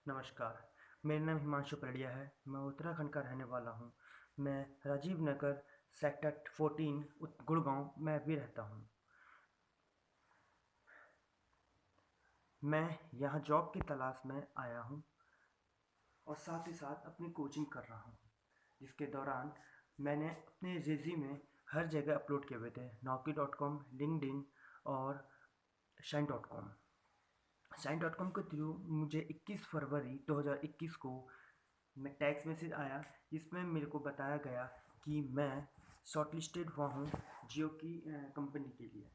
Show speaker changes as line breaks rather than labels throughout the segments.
नमस्कार, मेरा नाम हिमांशु परेड़िया है। मैं उत्तराखंड का रहने वाला हूँ। मैं राजीव नगर सेक्टर 14 गुड़गांव में भी रहता हूँ। मैं यहाँ जॉब की तलाश में आया हूँ और साथ ही साथ अपनी कोचिंग कर रहा हूँ, जिसके दौरान मैंने अपने रिज्यूमे हर जगह अपलोड किए हुए थे, naukri.com, लिंक्डइन और shine.com। shine.com के थ्रू मुझे 21 फरवरी 2021 को मैं टैक्स मैसेज आया, जिसमें मेरे को बताया गया कि मैं शॉर्टलिस्टेड हुआ हूँ जियो की कंपनी के लिए।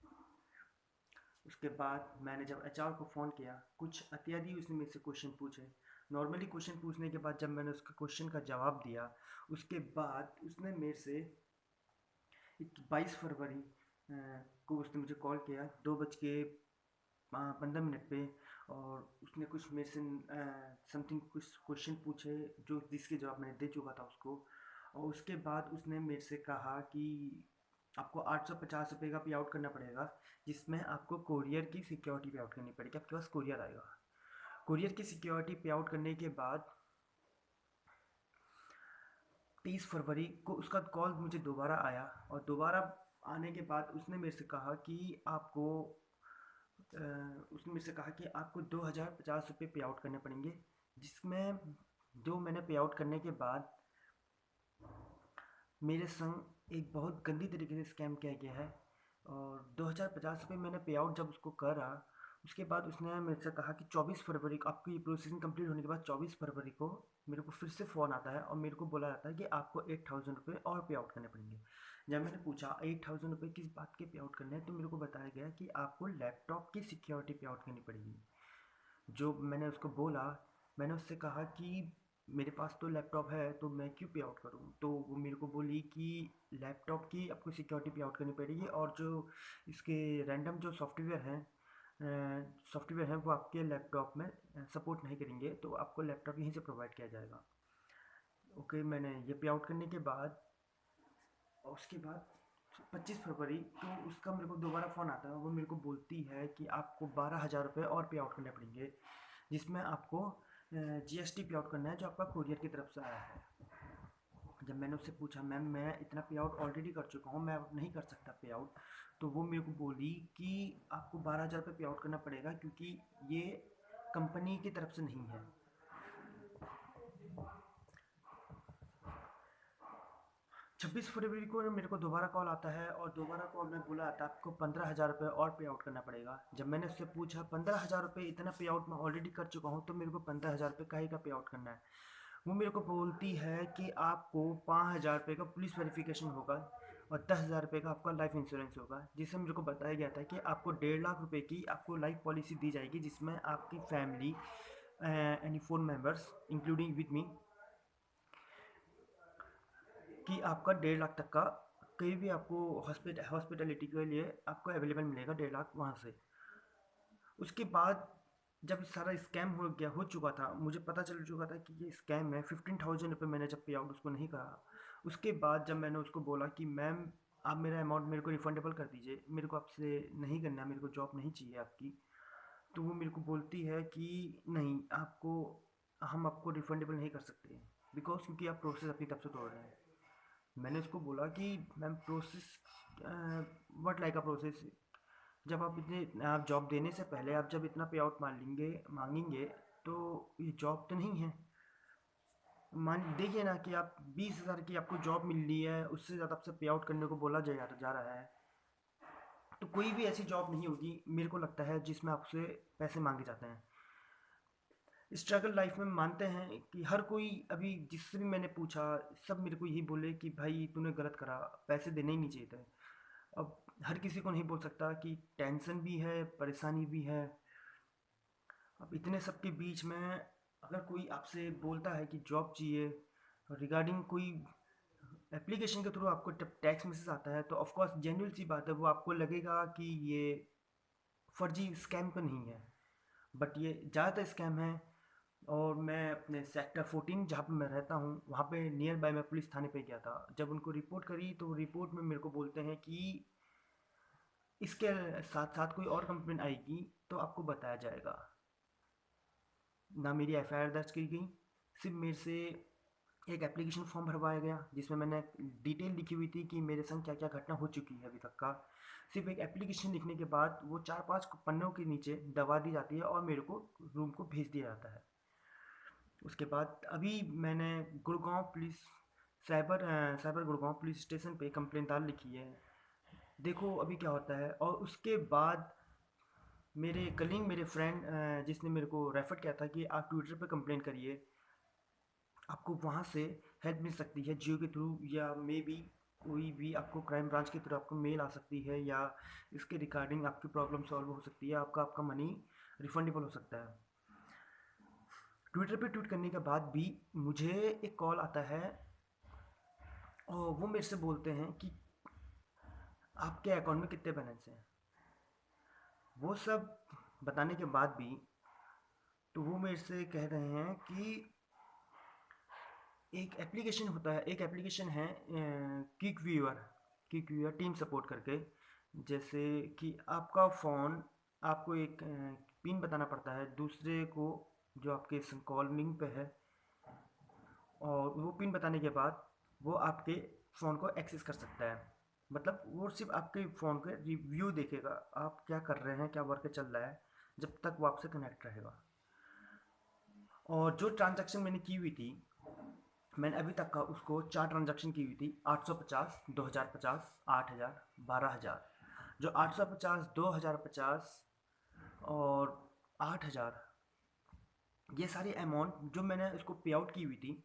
उसके बाद मैंने जब एचआर को फ़ोन किया, कुछ इत्यादि उसने मेरे से क्वेश्चन पूछे। नॉर्मली क्वेश्चन पूछने के बाद जब मैंने उसके क्वेश्चन का जवाब दिया, उसके बाद उसने मेरे से 22 फरवरी को उसने मुझे कॉल किया 2:15 पे, और उसने कुछ मेरे से समथिंग कुछ क्वेश्चन पूछे जो जिसके जवाब मैंने दे चुका था उसको। और उसके बाद उसने मेरे से कहा कि आपको 850 रुपये का पे आउट करना पड़ेगा, जिसमें आपको कोरियर की सिक्योरिटी पे आउट करनी पड़ेगी। आपके पास कोरियर आएगा। कोरियर की सिक्योरिटी पे आउट करने के बाद 23 फरवरी को उसका कॉल मुझे दोबारा आया, और दोबारा आने के बाद उसने मेरे से कहा कि आपको उसने मेरे से कहा कि आपको 2050 रुपये पे आउट करने पड़ेंगे, जिसमें जो मैंने पे आउट करने के बाद मेरे संग एक बहुत गंदी तरीके से स्कैम किया गया है। और 2050 रुपये मैंने पे आउट जब उसको करा, उसके बाद उसने मेरे से कहा कि 24 फरवरी को आपकी ये प्रोसेसिंग कंप्लीट होने के बाद 24 फरवरी को मेरे को फिर से फ़ोन आता है और मेरे को बोला जाता है कि आपको 8000 रुपये और पे आउट करने पड़ेंगे। जब मैंने पूछा 8000 रुपये किस बात के पे आउट करने हैं, तो मेरे को बताया गया कि आपको लैपटॉप की सिक्योरिटी पे आउट करनी पड़ेगी। जो मैंने उसको बोला, मैंने उससे कहा कि मेरे पास तो लैपटॉप है, तो मैं क्यों पे आउट करूँ? तो वो मेरे को बोली कि लैपटॉप की आपको सिक्योरिटी पे आउट करनी पड़ेगी, और जो इसके रैंडम जो सॉफ्टवेयर हैं वो आपके लैपटॉप में सपोर्ट नहीं करेंगे, तो आपको लैपटॉप यहीं से प्रोवाइड किया जाएगा। ओके, मैंने ये पे आउट करने के बाद, और उसके बाद 25 फरवरी को उसका मेरे को दोबारा फ़ोन आता है। वो मेरे को बोलती है कि आपको 12,000 रुपये और पे आउट करने पड़ेंगे, जिसमें आपको जीएसटी पे आउट करना है जो आपका कोरियर की तरफ से आया है। जब मैंने उससे पूछा, मैम मैं इतना पे आउट ऑलरेडी कर चुका हूँ, मैं अब नहीं कर सकता पे आउट, तो वो मेरे को बोली कि आपको 12,000 रुपये पे आउट करना पड़ेगा, क्योंकि ये कंपनी की तरफ से नहीं है। 26 फरवरी को मेरे को दोबारा कॉल आता है, और दोबारा कॉल में बोला आता है आपको 15,000 रुपये और पे आउट करना पड़ेगा। जब मैंने उससे पूछा 15,000 रुपये, इतना पे आउट मैं ऑलरेडी कर चुका हूँ, तो मेरे को 15,000 रुपये का ही का पे आउट करना है। वो मेरे को बोलती है कि आपको 5,000 रुपये का पुलिस वेरिफिकेशन होगा, और 10,000 रुपये का आपका लाइफ इंश्योरेंस होगा, जिससे मेरे को बताया गया था कि आपको 1.5 लाख रुपये की आपको लाइफ पॉलिसी दी जाएगी, जिसमें आपकी family any 4 members including with me, कि आपका 1.5 लाख तक का कहीं भी आपको हॉस्पिटलिटी के लिए आपको अवेलेबल मिलेगा, 1.5 लाख वहाँ से। उसके बाद जब सारा स्कैम हो चुका था, मुझे पता चल चुका था कि ये स्कैम है। 15,000 रुपये मैंने जब पे आउट उसको नहीं करा, उसके बाद जब मैंने उसको बोला कि मैम आप मेरा अमाउंट मेरे को रिफंडेबल कर दीजिए, मेरे को आपसे नहीं करना, मेरे को जॉब नहीं चाहिए आपकी, तो वो मेरे को बोलती है कि नहीं, आपको हम आपको रिफंडेबल नहीं कर सकते, बिकॉज क्योंकि आप प्रोसेस अपनी तरफ से तोड़ रहे हैं। मैंने उसको बोला कि ma'am process, what like a process, जब आप जॉब देने से पहले आप जब इतना पे आउट मांगेंगे, तो ये जॉब तो नहीं है। मान देखिए ना कि आप 20,000 की आपको जॉब मिल रही है, उससे ज़्यादा आपसे पे आउट करने को बोला जा रहा है, तो कोई भी ऐसी जॉब नहीं होगी मेरे को लगता है जिसमें आपसे पैसे मांगे जाते हैं। स्ट्रगल लाइफ में मानते हैं कि हर कोई, अभी जिससे भी मैंने पूछा, सब मेरे को यही बोले कि भाई तूने गलत करा, पैसे देने ही नहीं चाहिए थे। अब हर किसी को नहीं बोल सकता कि टेंशन भी है, परेशानी भी है। अब इतने सब के बीच में अगर कोई आपसे बोलता है कि जॉब चाहिए, रिगार्डिंग कोई एप्लीकेशन के थ्रू आपको टैक्स मैसेज आता है, तो ऑफकोर्स जेन्युइन सी बात है, वो आपको लगेगा कि ये फर्जी स्कैम तो नहीं है, बट ये ज़्यादातर स्कैम है। और मैं अपने सेक्टर 14 जहाँ पे मैं रहता हूँ, वहाँ पे नियर बाय मैं पुलिस थाने पे गया था। जब उनको रिपोर्ट करी, तो रिपोर्ट में मेरे को बोलते हैं कि इसके साथ साथ कोई और कंप्लेंट आएगी तो आपको बताया जाएगा। ना मेरी एफआईआर दर्ज की गई। सिर्फ मेरे से एक एप्लीकेशन फॉर्म भरवाया गया जिसमें मैंने डिटेल लिखी हुई थी कि मेरे संग क्या क्या घटना हो चुकी है अभी तक का। सिर्फ एक एप्लीकेशन लिखने के बाद वो 4-5 पन्नों के नीचे दबा दी जाती है और मेरे को रूम को भेज दिया जाता है। उसके बाद अभी मैंने Gurgaon police cyber Gurgaon police station पे कंप्लेन डाल लिखी है। देखो अभी क्या होता है। और उसके बाद मेरे कलीग, मेरे फ्रेंड जिसने मेरे को रेफ़र किया था कि आप ट्विटर पे कंप्लेन करिए, आपको वहाँ से हेल्प मिल सकती है जियो के थ्रू, या मे बी कोई भी आपको क्राइम ब्रांच के थ्रू आपको मेल आ सकती है, या इसके रिगार्डिंग आपकी प्रॉब्लम सॉल्व हो सकती है, आपका आपका मनी रिफंडेबल हो सकता है। ट्विटर पे ट्वीट करने के बाद भी मुझे एक कॉल आता है और वो मेरे से बोलते हैं कि आपके अकाउंट में कितने बैलेंस हैं। वो सब बताने के बाद भी तो वो मेरे से कह रहे हैं कि एक एप्लीकेशन है क्विक व्यूअर टीम सपोर्ट करके। जैसे कि आपका फ़ोन, आपको एक पिन बताना पड़ता है दूसरे को जो आपके कॉलिंग पे है, और वो पिन बताने के बाद वो आपके फ़ोन को एक्सेस कर सकता है। मतलब वो सिर्फ आपके फ़ोन के रिव्यू देखेगा, आप क्या कर रहे हैं, क्या वर्क चल रहा है, जब तक वो आपसे कनेक्ट रहेगा। और जो ट्रांजैक्शन मैंने की हुई थी, मैंने अभी तक का उसको 4 ट्रांजैक्शन की हुई थी। 850, 2050, 8000, 12000। जो 850, 2050 और 8000, ये सारी अमाउंट जो मैंने इसको पे आउट की हुई थी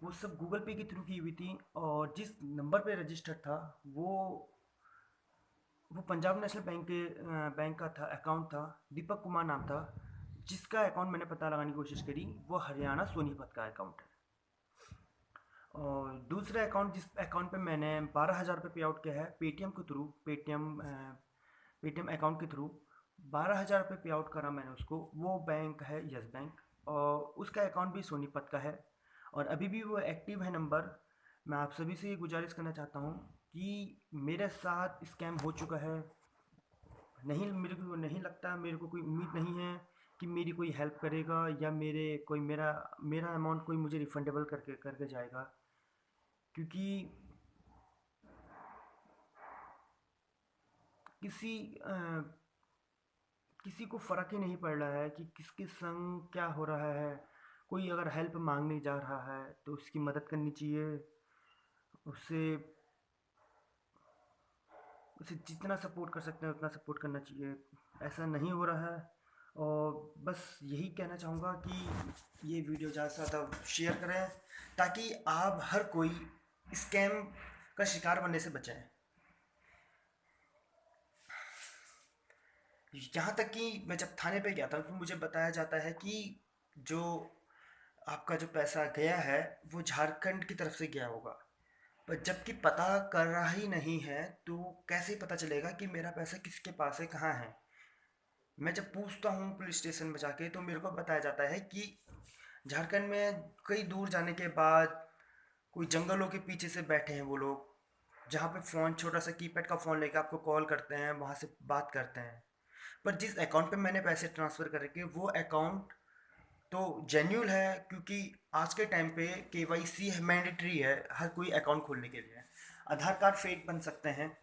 वो सब गूगल पे के थ्रू की हुई थी। और जिस नंबर पे रजिस्टर्ड था वो पंजाब नेशनल बैंक का था, अकाउंट था, दीपक कुमार नाम था। जिसका अकाउंट मैंने पता लगाने की कोशिश करी वो हरियाणा सोनीपत का अकाउंट है। और दूसरा अकाउंट, जिस अकाउंट पे मैंने 12,000 रुपये पे आउट किया है पेटीएम के थ्रू, पेटीएम अकाउंट के थ्रू 12,000 रुपये पे आउट करा मैंने उसको, वो बैंक है यस बैंक। और उसका अकाउंट भी सोनीपत का है और अभी भी वो एक्टिव है नंबर। मैं आप सभी से ये गुजारिश करना चाहता हूँ कि मेरे साथ स्कैम हो चुका है। नहीं, मेरे को नहीं लगता, मेरे को कोई उम्मीद नहीं है कि मेरी कोई हेल्प करेगा या मेरा मेरा अमाउंट कोई मुझे रिफंडेबल करके करके जाएगा। क्योंकि किसी अ, किसी को फ़र्क ही नहीं पड़ रहा है कि किसके संग क्या हो रहा है। कोई अगर हेल्प मांगने जा रहा है तो उसकी मदद करनी चाहिए। उससे उसे जितना सपोर्ट कर सकते हैं उतना सपोर्ट करना चाहिए। ऐसा नहीं हो रहा है। और बस यही कहना चाहूँगा कि ये वीडियो ज़्यादा से ज़्यादा शेयर करें ताकि आप हर कोई स्कैम का शिकार बनने से बचें। यहाँ तक कि मैं जब थाने पे गया था तो मुझे बताया जाता है कि जो आपका जो पैसा गया है वो झारखंड की तरफ से गया होगा। पर जबकि पता कर रहा ही नहीं है तो कैसे पता चलेगा कि मेरा पैसा किसके पास है, कहाँ है। मैं जब पूछता हूँ पुलिस स्टेशन में जाके तो मेरे को बताया जाता है कि झारखंड में कई दूर जाने के बाद कोई जंगलों के पीछे से बैठे हैं वो लोग, जहाँ पे फ़ोन, छोटा सा कीपैड का फ़ोन लेके आपको कॉल करते हैं, वहाँ से बात करते हैं। पर जिस अकाउंट पे मैंने पैसे ट्रांसफ़र करके वो अकाउंट तो जेन्युइन है, क्योंकि आज के टाइम पे केवाईसी मैंडेटरी है हर कोई अकाउंट खोलने के लिए। आधार कार्ड फेक बन सकते हैं,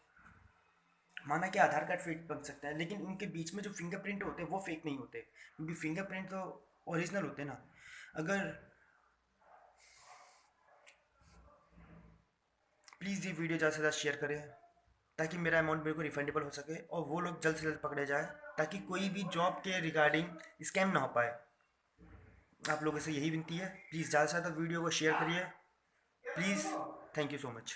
माना कि आधार कार्ड फेक बन सकते हैं, लेकिन उनके बीच में जो फिंगरप्रिंट होते हैं वो फेक नहीं होते, क्योंकि फिंगरप्रिंट तो ओरिजिनल होते हैं ना। अगर प्लीज़ ये वीडियो ज़्यादा से ज़्यादा शेयर करें ताकि मेरा अमाउंट मेरे को रिफंडेबल हो सके और वो लोग जल्द से जल्द पकड़े जाए, ताकि कोई भी जॉब के रिगार्डिंग स्कैम ना हो पाए। आप लोगों से यही विनती है, प्लीज़ ज़्यादा से ज़्यादा वीडियो को शेयर करिए। Please, thank you so much.